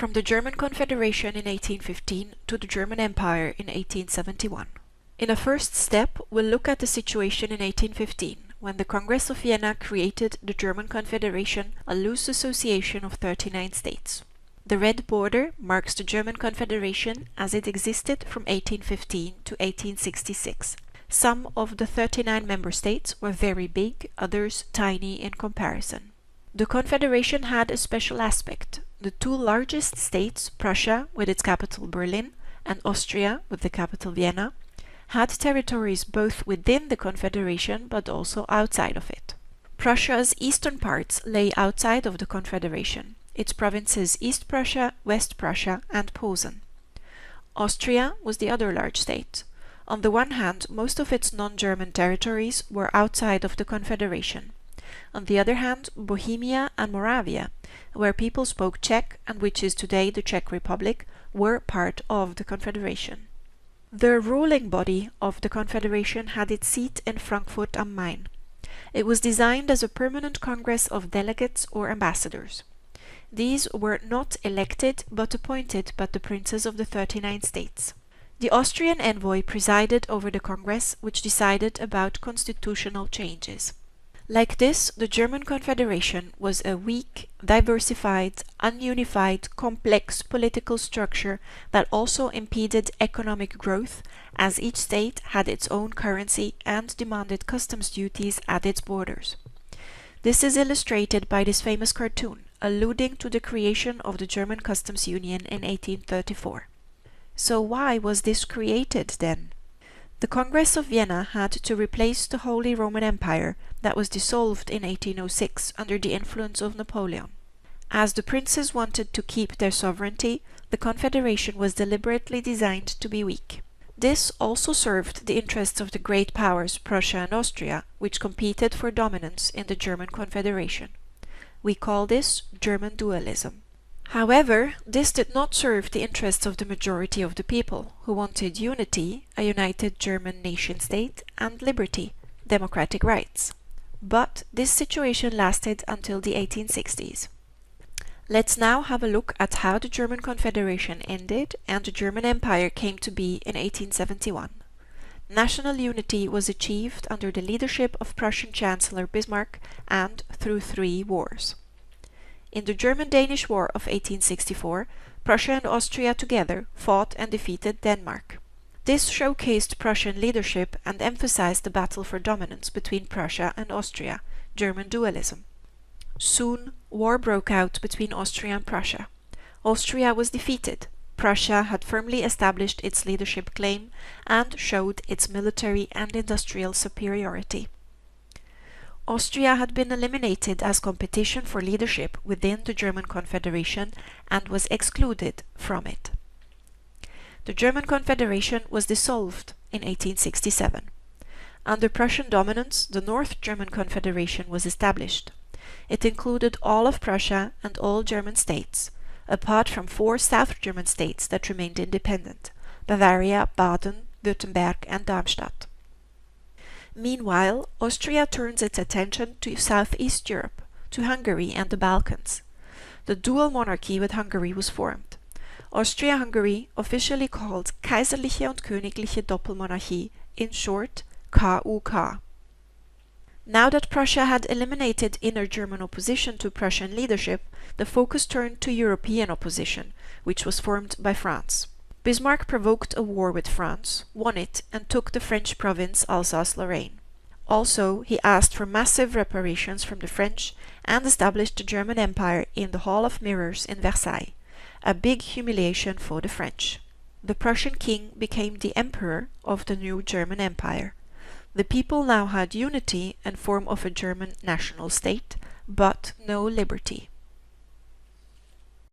from the German Confederation in 1815 to the German Empire in 1871. In a first step, we'll look at the situation in 1815, when the Congress of Vienna created the German Confederation, a loose association of 39 states. The red border marks the German Confederation as it existed from 1815 to 1866. Some of the 39 member states were very big, others tiny in comparison. The Confederation had a special aspect. The two largest states, Prussia with its capital Berlin and Austria with the capital Vienna, had territories both within the Confederation but also outside of it. Prussia's eastern parts lay outside of the Confederation, its provinces East Prussia, West Prussia and Posen. Austria was the other large state. On the one hand, most of its non-German territories were outside of the Confederation. On the other hand, Bohemia and Moravia, where people spoke Czech and which is today the Czech Republic, were part of the Confederation. The ruling body of the Confederation had its seat in Frankfurt am Main. It was designed as a permanent congress of delegates or ambassadors. These were not elected but appointed by the princes of the 39 states. The Austrian envoy presided over the Congress, which decided about constitutional changes. Like this, the German Confederation was a weak, diversified, ununified, complex political structure that also impeded economic growth, as each state had its own currency and demanded customs duties at its borders. This is illustrated by this famous cartoon, alluding to the creation of the German Customs Union in 1834. So why was this created then? The Congress of Vienna had to replace the Holy Roman Empire that was dissolved in 1806 under the influence of Napoleon. As the princes wanted to keep their sovereignty, the Confederation was deliberately designed to be weak. This also served the interests of the great powers Prussia and Austria, which competed for dominance in the German Confederation. We call this German dualism. However, this did not serve the interests of the majority of the people, who wanted unity, a united German nation-state, and liberty, democratic rights. But this situation lasted until the 1860s. Let's now have a look at how the German Confederation ended and the German Empire came to be in 1871. National unity was achieved under the leadership of Prussian Chancellor Bismarck and through 3 wars. In the German-Danish War of 1864, Prussia and Austria together fought and defeated Denmark. This showcased Prussian leadership and emphasized the battle for dominance between Prussia and Austria, German dualism. Soon, war broke out between Austria and Prussia. Austria was defeated. Prussia had firmly established its leadership claim and showed its military and industrial superiority. Austria had been eliminated as competition for leadership within the German Confederation and was excluded from it. The German Confederation was dissolved in 1867. Under Prussian dominance, the North German Confederation was established. It included all of Prussia and all German states, apart from 4 South German states that remained independent: Bavaria, Baden, Württemberg and Darmstadt. Meanwhile, Austria turns its attention to Southeast Europe, to Hungary and the Balkans. The dual monarchy with Hungary was formed. Austria-Hungary, officially called Kaiserliche und Königliche Doppelmonarchie, in short, KUK. Now that Prussia had eliminated inner German opposition to Prussian leadership, the focus turned to European opposition, which was formed by France. Bismarck provoked a war with France, won it, and took the French province Alsace-Lorraine. Also, he asked for massive reparations from the French and established the German Empire in the Hall of Mirrors in Versailles, a big humiliation for the French. The Prussian king became the emperor of the new German Empire. The people now had unity and form of a German national state, but no liberty.